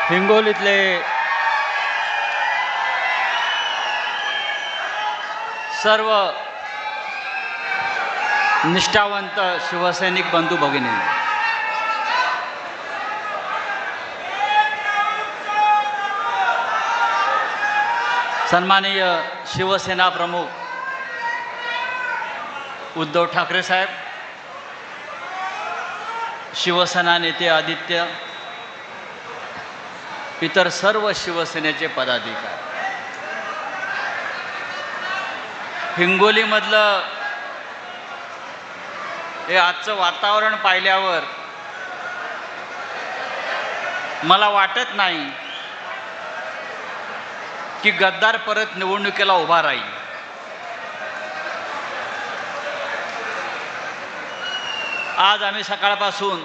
हिंगोलीतले सर्व निष्ठावंत शिवसैनिक बंधू भगिनी, सन्माननीय शिवसेना प्रमुख उद्धव ठाकरे साहेब, शिवसेना नेते आदित्य, इतर सर्व शिवसेनेचे पदाधिकारी, हिंगोलीमधलं हे आजचं वातावरण पाहिल्यावर मला वाटत नाही की गद्दार परत निवडणुकीला उभा राहील. आज आम्ही सकाळपासून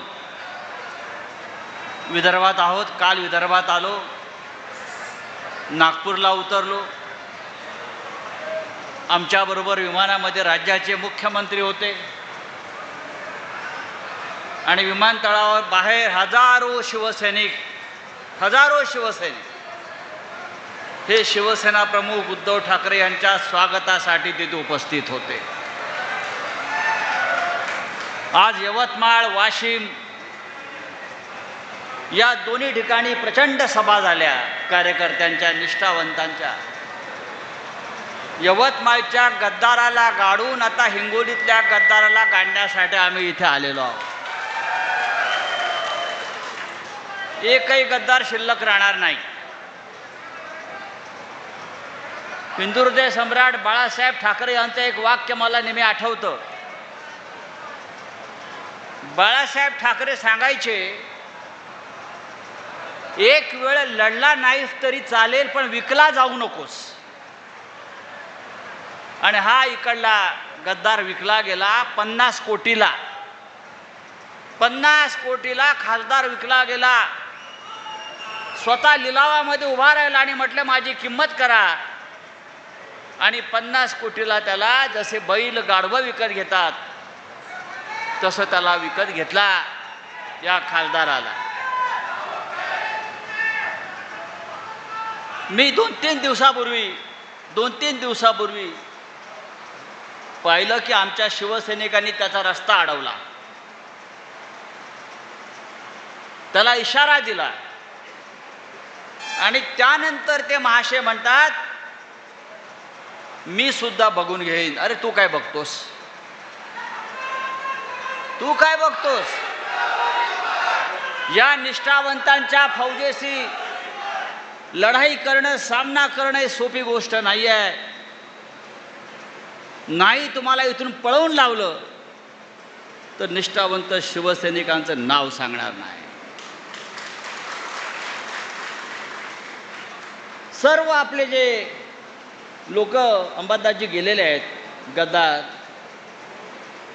विदर्भात आहोत. काल विदर्भात आलो, नागपूरला उतरलो. आमच्याबरोबर विमानामध्ये राज्याचे मुख्यमंत्री होते आणि विमानतळावर बाहेर हजारो शिवसैनिक हे शिवसेना प्रमुख उद्धव ठाकरे यांच्या स्वागतासाठी तिथे उपस्थित होते. आज यवतमाळ, वाशिम या दोन्ही ठिकाणी प्रचंड सभा झाल्या कार्यकर्त्यांच्या, निष्ठावंतांच्या. यवतमाळच्या गद्दाराला गाडून आता हिंगोलीतल्या गद्दाराला गाडण्यासाठी आम्ही इथे आलेलो आहोत. एकही गद्दार शिल्लक राहणार नाही. हिंदुहृदय सम्राट बाळासाहेब ठाकरे यांचं एक वाक्य मला नेहमी आठवतं. बाळासाहेब ठाकरे सांगायचे, एक वेळ लढला नाहीस तरी चालेल पण विकला जाऊ नकोस. आणि हा इकडला गद्दार विकला गेला 50 कोटीला. 50 कोटीला खासदार विकला गेला. स्वतः लिलावामध्ये उभा राहिला आणि म्हटलं माझी किंमत करा. आणि 50 कोटीला त्याला जसे बैल गाढवं विकत घेतात तसं त्याला विकत घेतला या खासदाराला. मी 2-3 दिवसापूर्वी पाहिलं की आमच्या शिवसैनिकांनी त्याचा रस्ता अडवला, त्याला इशारा दिला आणि त्यानंतर ते महाशय म्हणतात मी सुद्धा बघून घेईन. अरे तू काय बघतोस? या निष्ठावंतांच्या फौजेशी लढाई करणं, सामना करणं ही सोपी गोष्ट नाही आहे. नाही तुम्हाला इथून पळवून लावलं तर निष्ठावंत शिवसैनिकांचं नाव सांगणार नाही. सर्व आपले जे लोक अंबादासजी गेलेले आहेत गद्दार,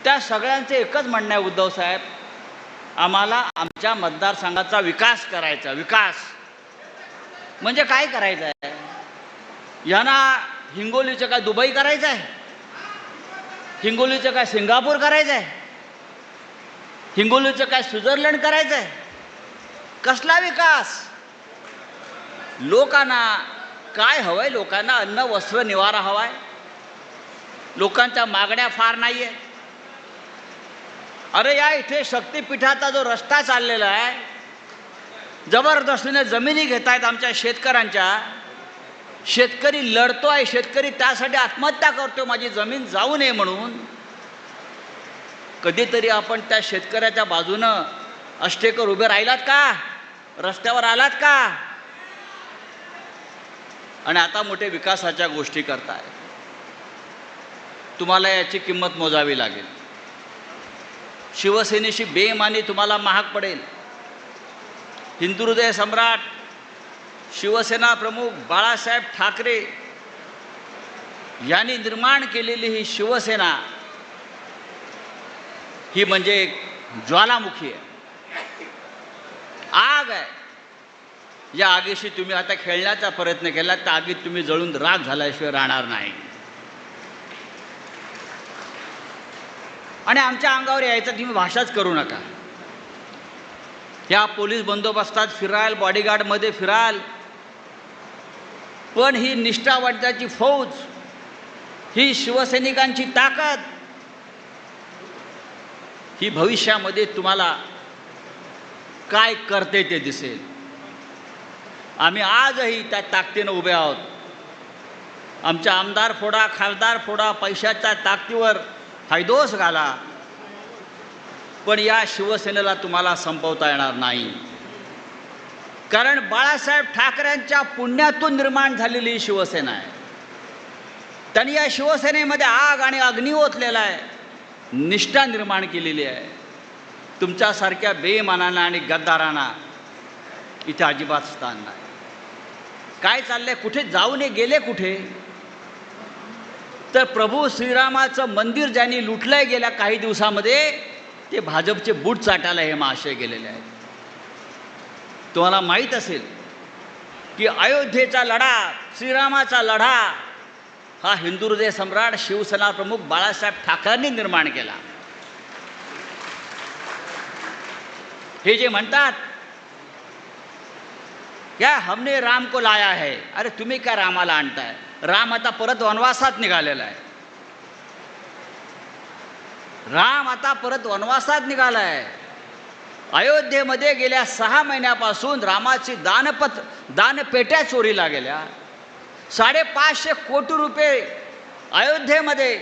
त्या सगळ्यांचे एकच म्हणणं आहे, उद्धव साहेब आम्हाला आमच्या मतदारसंघाचा विकास करायचा. विकास म्हणजे काय करायचं आहे? यांना हिंगोलीचं काय दुबई करायचं आहे? हिंगोलीचं काय सिंगापूर करायचं आहे? हिंगोलीचं काय स्वित्झर्लंड करायचं आहे? कसला विकास? लोकांना काय हवंय? लोकांना अन्न, वस्त्र, निवारा हवाय. लोकांच्या मागण्या फार नाही आहे. अरे या इथे शक्तिपीठाचा जो रस्ता चाललेला आहे, जबरदस्तीने जमिनी घेत आहेत आमच्या शेतकऱ्यांच्या. शेतकरी लढतो आहे, शेतकरी त्यासाठी आत्महत्या करतो माझी जमीन जाऊ नये म्हणून. कधीतरी आपण त्या शेतकऱ्याच्या बाजूनं अष्टेकर उभे राहिलात का? रस्त्यावर आलात का? आणि आता मोठे विकासाच्या गोष्टी करताय. तुम्हाला याची किंमत मोजावी लागेल. शिवसेनेशी बेईमानी तुम्हाला महाग पडेल. हिंदुहृदय सम्राट शिवसेना प्रमुख बाळासाहेब ठाकरे यांनी निर्माण केलेली ही शिवसेना ही म्हणजे एक ज्वालामुखी आहे, आग आहे. या आगीशी तुम्ही आता खेळण्याचा प्रयत्न केला, त्या आगीत तुम्ही जळून राख झाल्याशिवाय राहणार नाही. आणि आमच्या अंगावर यायचं तुम्ही भाषाच करू नका. ह्या पोलीस बंदोबस्तात फिराल, बॉडीगार्डमध्ये फिराल, पण ही निष्ठावंताची फौज, ही शिवसैनिकांची ताकद, ही भविष्यामध्ये तुम्हाला काय करते ते दिसेल. आम्ही आजही त्या ताकदीनं उभे आहोत. आमच्या आमदार फोडा, खासदार फोडा, पैशाच्या ताकदीवर हैदोस घाला, पण या शिवसेनेला तुम्हाला संपवता येणार नाही. कारण बाळासाहेब ठाकरेंच्या पुण्यातून निर्माण झालेली ही शिवसेना आहे. त्यांनी या शिवसेनेमध्ये आग आणि अग्नी ओतलेला आहे, निष्ठा निर्माण केलेली आहे. तुमच्यासारख्या बेईमानांना आणि गद्दारांना इथे अजिबात स्थान नाही. काय चाललंय, कुठे जाऊन गेले कुठे? तर प्रभू श्रीरामाचं मंदिर ज्यांनी लुटलंय गेल्या काही दिवसामध्ये, ते भाजपचे बूट चाटायला हे महाशय गेलेले आहेत. तुम्हाला माहीत असेल की अयोध्येचा लढा, श्रीरामाचा लढा हा हिंदू हृदय सम्राट शिवसेना प्रमुख बाळासाहेब ठाकरेंनी निर्माण केला. हे जे म्हणतात क्या हमने राम को लाया है, अरे तुम्ही काय रामाला आणताय? राम आता परत वनवासात निघालेला आहे. राम आता परत वनवासात निघाला आहे. अयोध्येमध्ये गेल्या 6 महिन्यापासून रामाची दानपेट्या चोरीला गेल्या. 550 कोटी रुपये अयोध्येमध्ये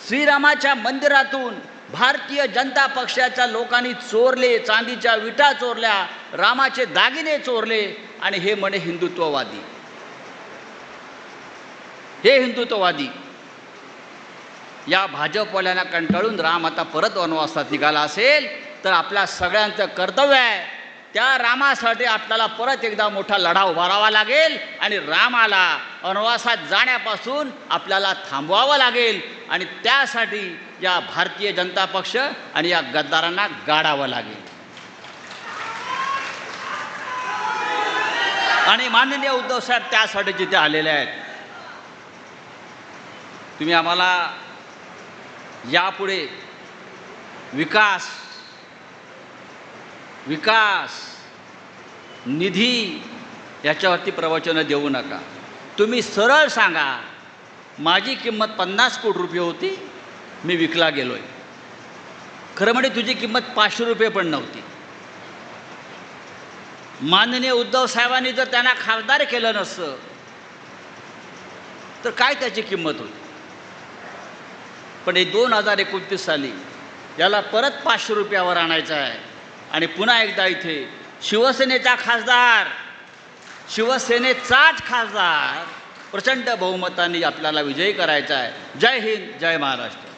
श्रीरामाच्या मंदिरातून भारतीय जनता पक्षाच्या लोकांनी चोरले. चांदीच्या विटा चोरल्या, रामाचे दागिने चोरले, आणि हे म्हणे हिंदुत्ववादी. हे हिंदुत्ववादी. या भाजपवाल्यांना कंटाळून राम आता परत वनवासात निघाला असेल तर आपल्या सगळ्यांचं कर्तव्य आहे, त्या रामासाठी आपल्याला परत एकदा मोठा लढा उभारावा लागेल आणि रामाला वनवासात जाण्यापासून आपल्याला थांबवावं लागेल. आणि त्यासाठी या भारतीय जनता पक्ष आणि या गद्दारांना गाडावं लागेल. आणि माननीय उद्धव साहेब त्यासाठी जिथे आलेले आहेत. तुम्ही आम्हाला यापुढे विकास निधी याच्यावरती प्रवचनं देऊ नका. तुम्ही सरळ सांगा, माझी किंमत 50 कोटी रुपये होती, मी विकला गेलोय. खरं म्हणजे तुझी किंमत 500 रुपये पण नव्हती. माननीय उद्धव साहेबांनी जर त्यांना खासदार केलं नसतं तर काय त्याची किंमत होती. पण हे 2029 साली याला परत 500 रुपयावर आणायचं आहे आणि पुन्हा एकदा इथे शिवसेनेचा खासदार, शिवसेनेचाच खासदार प्रचंड बहुमताने आपल्याला विजयी करायचा आहे. जय हिंद, जय महाराष्ट्र.